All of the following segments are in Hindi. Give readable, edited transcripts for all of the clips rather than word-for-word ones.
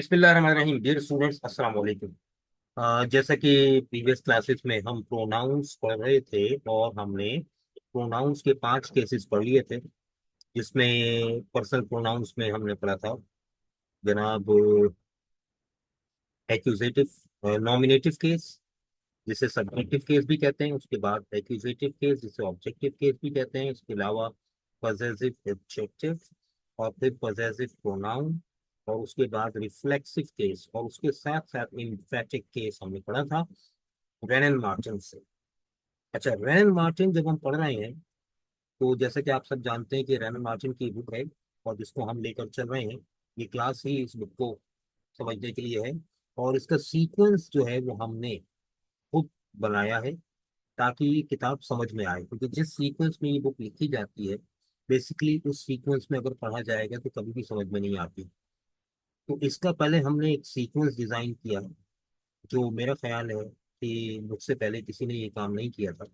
बिस्मिल्लाहिर्रहमानिर्रहीम। डियर स्टूडेंट्स, अस्सलाम वालेकुम। जैसा कि प्रीवियस क्लासेस में हम प्रोनाउंस पढ़ रहे थे और हमने प्रोनाउंस के 5 केसेस पढ़ लिए थे, जिसमें पर्सनल प्रोनाउंस में हमने पढ़ा था जनाब एक्यूजेटिव नॉमिनेटिव केस, जिसे सब्जेक्टिव केस भी कहते हैं। उसके बाद एक्यूजेटिव केस, जिसे ऑब्जेक्टिव केस भी कहते हैं। इसके अलावा पजेसिव एडजेक्टिव, और फिर पजेसिव प्रोनाउन, और उसके बाद रिफ्लेक्सिव केस, और उसके साथ साथ इम्फेटिक केस हमने पढ़ा था रेन एंड मार्टिन से। अच्छा, रेन एंड मार्टिन जब हम पढ़ रहे हैं तो जैसे कि आप सब जानते हैं कि रेन एंड मार्टिन की बुक है और जिसको हम लेकर चल रहे हैं, ये क्लास ही इस बुक को समझने के लिए है। और इसका सीक्वेंस जो है वो हमने खुद बनाया है ताकि ये किताब समझ में आए, क्योंकि जिस सीक्वेंस में ये बुक लिखी जाती है, बेसिकली उस सीक्वेंस में अगर पढ़ा जाएगा तो कभी भी समझ में नहीं आती। तो इसका पहले हमने एक सीक्वेंस डिजाइन किया, जो मेरा ख्याल है कि मुझसे पहले किसी ने ये काम नहीं किया था।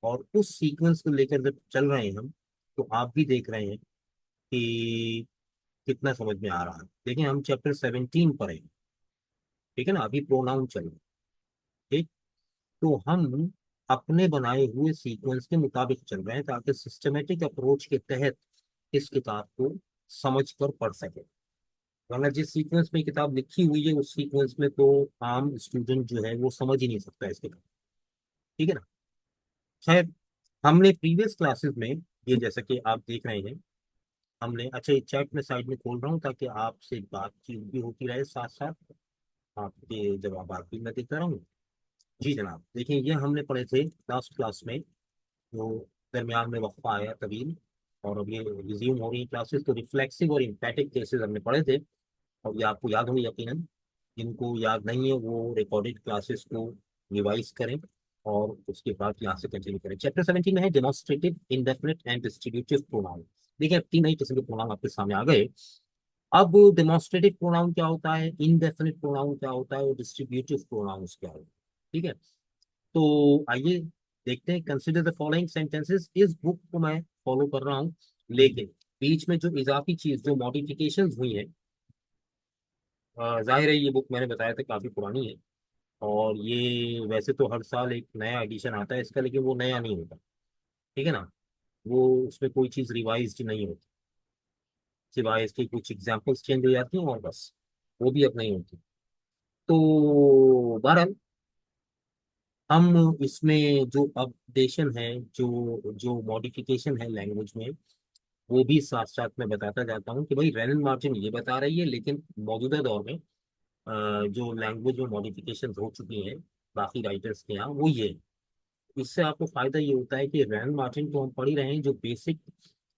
और उस सीक्वेंस को लेकर जब चल रहे हैं हम, तो आप भी देख रहे हैं कि कितना समझ में आ रहा है। देखिए, हम चैप्टर 17 पर हैं, ठीक है ना, अभी प्रोनाउन चल रहा है। ठीक, तो हम अपने बनाए हुए सीक्वेंस के मुताबिक चल रहे हैं ताकि सिस्टमेटिक अप्रोच के तहत इस किताब को समझ कर पढ़ सके। वरना जिस सीक्वेंस में किताब लिखी हुई है उस सीक्वेंस में तो आम स्टूडेंट जो है वो समझ ही नहीं सकता इस किताब, ठीक है ना। खैर, हमने प्रीवियस क्लासेस में ये, जैसा कि आप देख रहे हैं, हमने, अच्छा ये चैट में साइड में खोल रहा हूँ ताकि आपसे बातचीत भी होती रहे, साथ साथ आपके जवाब भी मैं देता रहूँ। जी जनाब, देखिए ये हमने पढ़े थे लास्ट क्लास में, जो दरमियान में वक्फा आया तवील, और अब ये रिज्यूम हो रही क्लासेस। तो रिफ्लेक्सिव और इम्पैटिक केसेस हमने पढ़े थे, और ये आपको याद होंगे यकीनन। जिनको याद नहीं है वो रिकॉर्डेड क्लासेस को रिवाइज करें और उसके बाद यहाँ से कंटिन्यू करें। चैप्टर 17 में है demonstrative, indefinite and distributive pronoun. देखिए, अब 3 नई किस्म के प्रोनाउन आपके सामने आ गए। अब डेमोन्स्ट्रेटिव प्रोनाउन क्या होता है, इंडेफिनिट प्रोनाउन क्या होता है, और डिस्ट्रीब्यूटिव प्रोनाउन क्या होता है, ठीक है। तो आइए देखते हैं। Consider the following sentences. इस बुक को मैं फॉलो कर रहा हूँ, लेकिन बीच में जो इजाफी चीज, जो मॉडिफिकेशंस हुई है, जाहिर है ये बुक मैंने बताया था काफी पुरानी है, और ये वैसे तो हर साल एक नया एडिशन आता है इसका, लेकिन वो नया नहीं होता, ठीक है ना। वो, उसमें कोई चीज रिवाइज नहीं होती, सिवाय इसके कुछ एग्जाम्पल्स चेंज हो जाती हैं और बस, वो भी अब नहीं होती। तो बहरहाल, हम इसमें जो अपडेशन है, जो जो मॉडिफिकेशन है लैंग्वेज में, वो भी साथ साथ में बताता जाता हूँ कि भाई रेनन मार्टिन ये बता रही है, लेकिन मौजूदा दौर में जो लैंग्वेज में मॉडिफिकेशन हो चुकी हैं बाकी राइटर्स के यहाँ, वो ये है। इससे आपको फायदा ये होता है कि रैन मार्टिन को हम पढ़ ही रहे हैं, जो बेसिक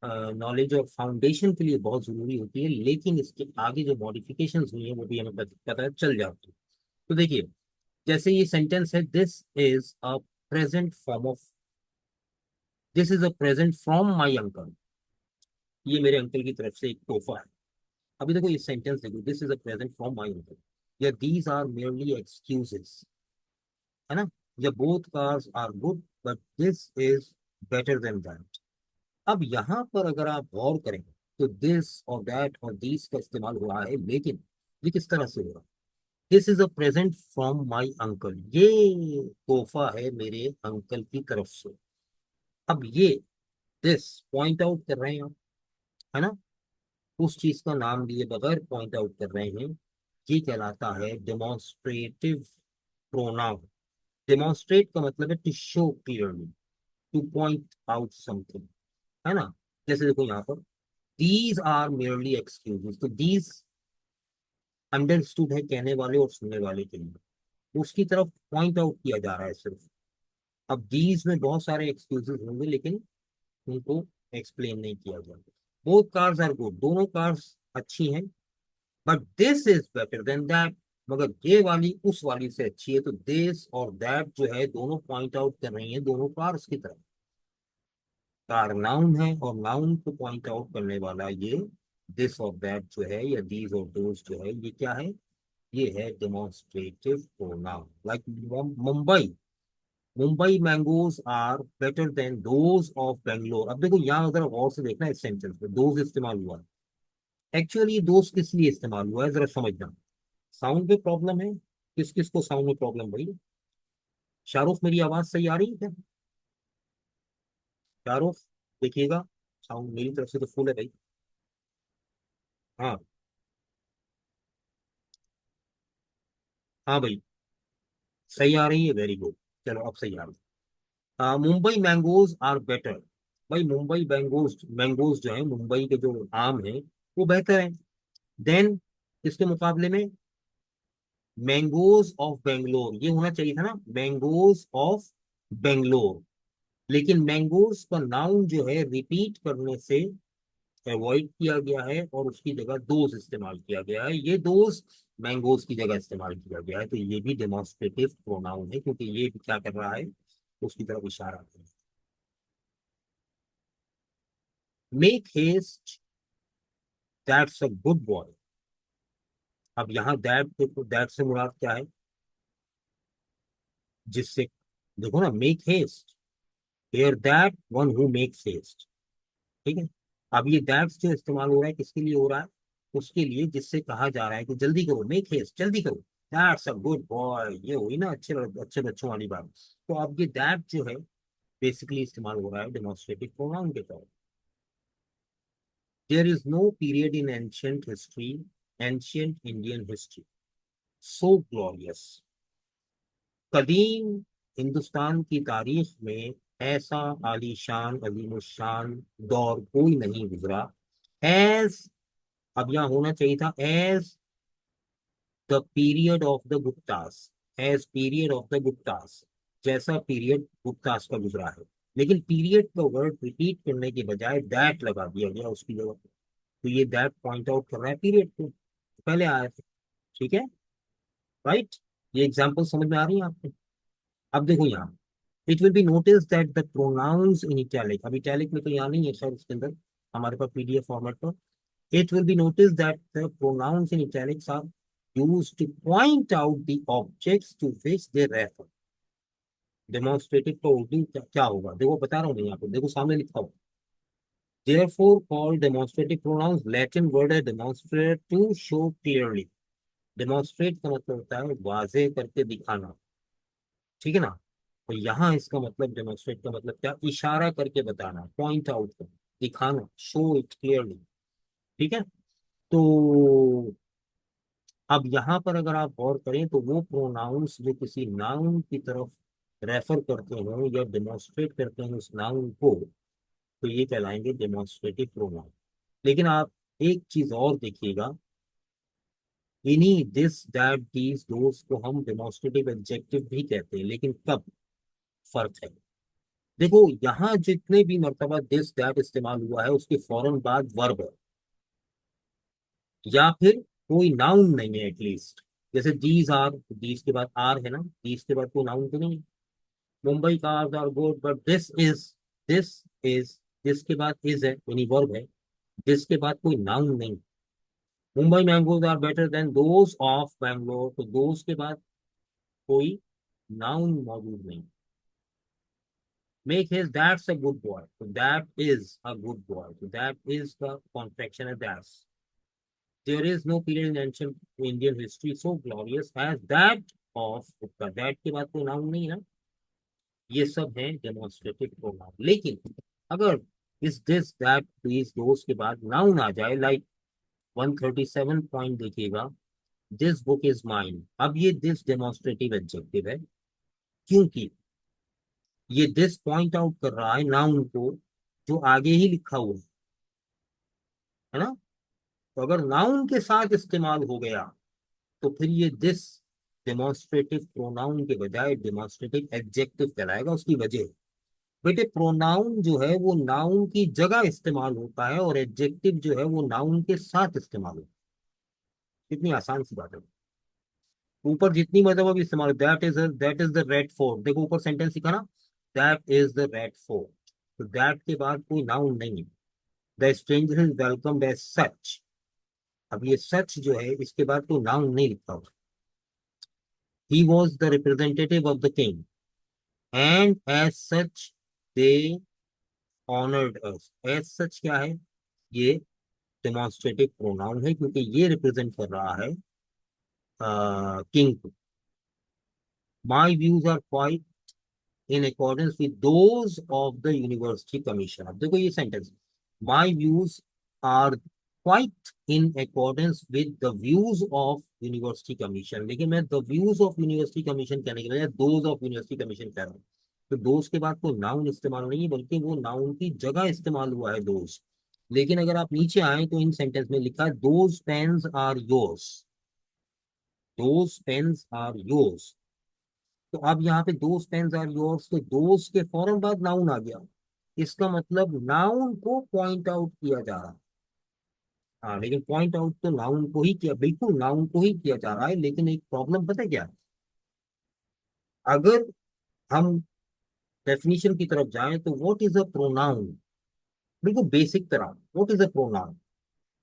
नॉलेज और फाउंडेशन के लिए बहुत जरूरी होती है, लेकिन इसके आगे जो मॉडिफिकेशन हुई है वो भी हमें पता चल जाती है। तो देखिए, जैसे ये सेंटेंस है, this is a present from my uncle. ये मेरे अंकल की तरफ से एक तोहफा है। अभी देखो ये सेंटेंस देखो, this is a present from my uncle, या दीज आर मेयरली एक्सक्यूजेस, है ना, या both cars are good but this is better than that. अब यहाँ पर अगर आप गौर करें तो दिस और दैट और दिस का इस्तेमाल हो रहा है, लेकिन ये किस तरह से हो रहा है। This is a present from my uncle, ये तोहफा है मेरे अंकल की तरफ से। अब ये दिस पॉइंट आउट कर रहे हैं आप, है ना, उस चीज का नाम लिए बगैर पॉइंट आउट कर रहे हैं, ये कहलाता है डेमोन्स्ट्रेटिव प्रोनाउन। डेमोन्स्ट्रेट का मतलब है to show clearly, to point out something, है ना। जैसे देखो यहाँ पर, दीज आर मेयरली एक्सक्यूजेस, तो दीज अंडरस्टूड है कहने वाले और सुनने वाले के लिए, उसकी तरफ पॉइंट आउट किया जा रहा है सिर्फ। अब दीज में बहुत सारे एक्सक्यूजेस होंगे, लेकिन उनको एक्सप्लेन नहीं किया गया। बोथ कार्स आर गुड, दोनों कार्स अच्छी हैं, but this is better than that, मगर ये वाली उस वाली से अच्छी है। तो दिस और दैट जो है दोनों पॉइंट आउट कर रही हैं दोनों कार्स की तरफ। कार नाउन है, और नाउन को पॉइंट आउट करने वाला ये दिस और दैट जो है, या दीज और दोज जो है, ये क्या है, ये है demonstrative pronoun. Like Mumbai, Mumbai mangoes are better than those of Bangalore. अब देखो यहाँ अगर गौर से देखना, इस सेंटेंस में दोज इस्तेमाल हुआ है। एक्चुअली दोज किस लिए इस्तेमाल हुआ है, जरा समझना। साउंड पे प्रॉब्लम है? किस किस को साउंड में प्रॉब्लम भाई? शाहरुख, मेरी आवाज सही आ रही है क्या? शाहरुख, देखिएगा, साउंड मेरी तरफ से तो फुल है भाई। हाँ। हाँ भाई, सही आ रही है, वेरी गुड। चलो अब सही आ रही है। Mumbai mangoes are better. भाई मुंबई मैंगोज, मैंगोज जो है, मुंबई के जो आम है वो बेहतर है देन इसके मुकाबले में मैंगोज ऑफ बेंगलोर। ये होना चाहिए था ना, मैंगोज ऑफ बेंगलोर। लेकिन मैंगोज का नाउन जो है रिपीट करने से अवॉइड किया गया है और उसकी जगह दोज इस्तेमाल किया गया है। ये दोज मैंगोज की जगह इस्तेमाल किया गया है, तो ये भी डेमोन्स्ट्रेटिव प्रोनाउन है, क्योंकि ये भी क्या कर रहा है, उसकी तरफ इशारा कर रहा है। Make haste, that's a good boy. अब यहाँ दैट से मुराद क्या है? जिससे, देखो ना, make haste, here that one who makes haste. ठीक है। अब ये दैट्स जो इस्तेमाल हो रहा है किसके लिए हो रहा है? उसके लिए जिससे कहा जा रहा है कि जल्दी करो, मेक हेस्ट, जल्दी करो, दैट्स अ गुड बॉय। ये हुई ना अच्छे बच्चों वाली बात। तो अब ये दैट जो है बेसिकली इस्तेमाल हो रहा है डेमोन्स्ट्रेटिव प्रोनाउन के तौर। There is no period in ancient history, ancient Indian history, so glorious. कदीम हिंदुस्तान की तारीख में ऐसा आलीशान अजीमुशान दौर कोई नहीं गुजरा, एज, अब यहाँ होना चाहिए था as the period of the Guptas, as period of the Guptas, जैसा पीरियड गुप्तास का गुजरा है। लेकिन पीरियड का वर्ड रिपीट करने के बजाय दैट लगा दिया गया उसकी जगह। तो ये दैट पॉइंट आउट कर रहा है पीरियड को, पहले आया था। ठीक है, राइट। ये एग्जाम्पल समझ में आ रही है आपको? अब देखो यहाँ, it will be notice that the pronounce in italic, अब इटैलिक में तो यहाँ नहीं है सर, इसके अंदर हमारे पास पीडीएफ फॉर्मेट पर। It will be noticed that the pronouns in italics are used to point out the objects to which they refer. Demonstrative का उर्दू क्या होगा, देखो बता रहा हूँ मैं यहाँ पे, देखो सामने लिखा हो। Therefore called demonstrative pronouns, Latin word है demonstrate, to show clearly। demonstrate का मतलब होता है वाजे करके दिखाना, ठीक है ना। तो यहाँ इसका मतलब, डेमोन्स्ट्रेट का मतलब क्या, इशारा करके बताना, पॉइंट आउट करना, दिखाना, शो इट क्लियरली। ठीक है। तो अब यहाँ पर अगर आप गौर करें तो वो प्रोनाउंस जो किसी नाउन की तरफ रेफर करते हो या डेमोन्स्ट्रेट करते हैं उस नाउन को, तो ये कहलाएंगे डेमोन्स्ट्रेटिव प्रोनाउन। लेकिन आप एक चीज और देखिएगा, इन्हीं दिस दैट दीज दोस को हम डेमोन्स्ट्रेटिव एडजेक्टिव भी कहते हैं, लेकिन कब, फर्क है। देखो यहाँ जितने भी मर्तबा दिस दैट इस्तेमाल हुआ है उसके फौरन बाद वर्ब है, या फिर कोई नाउन नहीं है एटलीस्ट। जैसे दीज आर, दीज के बाद आर है ना, दीज के बाद कोई नाउन तो नहीं है। Mumbai cars are good but this is, this के बाद इज है यानी वर्ब है, दिस के बाद कोई नाउन नहीं। Mumbai mangoes are better than those of Bangalore, तो दोज के बाद कोई नाउन मौजूद नहीं। Make his that's a good boy, तो that is a good boy, तो दैट इज का कॉन्ट्रैक्शन है that's. There is no period in ancient Indian history so glorious as that of Gupta। That के बाद कोई नाउन नहीं है ना। ये सब है डेमोन्स्ट्रेटिव प्रोनाउन। लेकिन अगर इस दिस दैट प्लीज दोस्त के बाद नाउन आ जाए, लाइक 137 पॉइंट देखिएगा, दिस बुक इज माइन। अब ये दिस डेमोन्स्ट्रेटिव एडजेक्टिव है, क्योंकि ये दिस पॉइंट आउट कर रहा है नाउन को जो आगे ही लिखा हुआ है ना। तो अगर नाउन के साथ इस्तेमाल हो गया तो फिर ये दिस डेमोन्स्ट्रेटिव प्रोनाउन के बजाय डेमोन्स्ट्रेटिव एडजेक्टिव कहलाएगा। उसकी वजह, बेटे प्रोनाउन जो है वो नाउन की जगह इस्तेमाल होता है और एडजेक्टिव जो है वो नाउन के साथ इस्तेमाल होता है। इतनी आसान सी बात है। ऊपर जितनी मतलब भी इस्तेमाल, that is the Red Fort, देखो ऊपर सेंटेंस लिखा ना, that is the Red Fort, तो दैट के बाद कोई नाउन नहीं है। The stranger is welcome as such, अब ये सच जो है इसके बाद कोई नाउन नहीं लिखा हुआ। He was the representative of the king and as such they honoured us. As such क्या है, ये डेमोन्स्ट्रेटिव प्रोनाउन है, क्योंकि ये रिप्रेजेंट कर रहा है किंग को, my views are quite in accordance with those of the university commission. अब देखो ये sentence, my views are quite in accordance with the views of university commission, लेकिन मैं the views of university commission कहने के बजाय दोज ऑफ यूनिवर्सिटी कमीशन कह रहा हूँ। तो दोज के बाद कोई नाउन इस्तेमाल नहीं है, बल्कि वो नाउन की जगह इस्तेमाल हुआ है दोज। लेकिन अगर आप नीचे आए तो इन सेंटेंस में लिखा है those pens are yours, those pens are yours. तो अब यहाँ पे दोज पेन्स आर योर्स, तो दोज के फौरन बाद नाउन आ गया। इसका मतलब नाउन को पॉइंट आउट किया जा रहा है। हाँ, लेकिन पॉइंट आउट तो नाउन को ही किया, बिल्कुल नाउन को ही किया जा रहा है, लेकिन एक प्रॉब्लम पता है क्या है? अगर हम डेफिनेशन की तरफ जाएं तो व्हाट इज अ प्रोनाउन, बिल्कुल बेसिक तरह, what is a pronoun?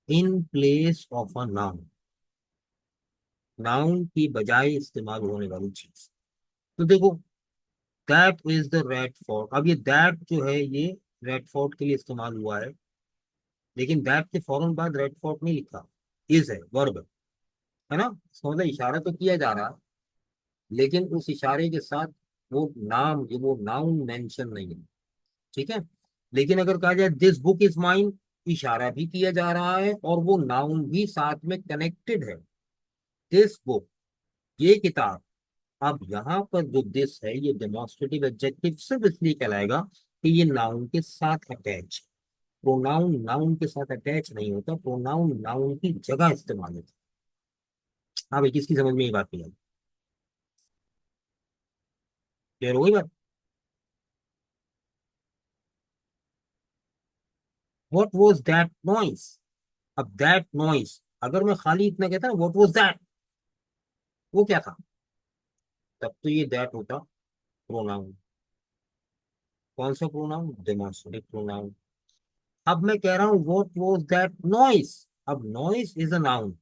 In place of a noun, noun की बजाय इस्तेमाल होने वाली चीज। तो देखो, that is the Red fort. अब ये दैट जो है ये रेड फोर्ट के लिए इस्तेमाल हुआ है, लेकिन दैट के फौरन बाद रेड फोर्ट नहीं लिखा, इज है, वर्ब है ना। इसका मतलब इशारा तो किया जा रहा है, लेकिन उस इशारे के साथ वो नाम, ये वो नाउन मेंशन नहीं है। ठीक है। लेकिन अगर कहा जाए दिस बुक इज माइन, इशारा भी किया जा रहा है और वो नाउन भी साथ में कनेक्टेड है, दिस बुक, ये किताब। अब यहाँ पर जो दिस है ये डेमोन्स्ट्रेटिव एडजेक्टिव सिर्फ इसलिए कहलाएगा कि ये नाउन के साथ अटैच। प्रोनाउन नाउन के साथ अटैच नहीं होता, प्रोनाउन नाउन की जगह इस्तेमाल होता है। हाँ भाई, किसकी समझ में ये बात नहीं आई? क्लियर हो गई बात? What was that noise? अब दैट नॉइस, अगर मैं खाली इतना कहता ना व्हाट वॉज दैट, वो क्या था, तब तो ये दैट होता प्रोनाउन। कौन सा प्रोनाउन? Demonstrative pronoun. अब मैं कह रहा हूं व्हाट वाज दैट नॉइस, अब नॉइस इज अ नाउन,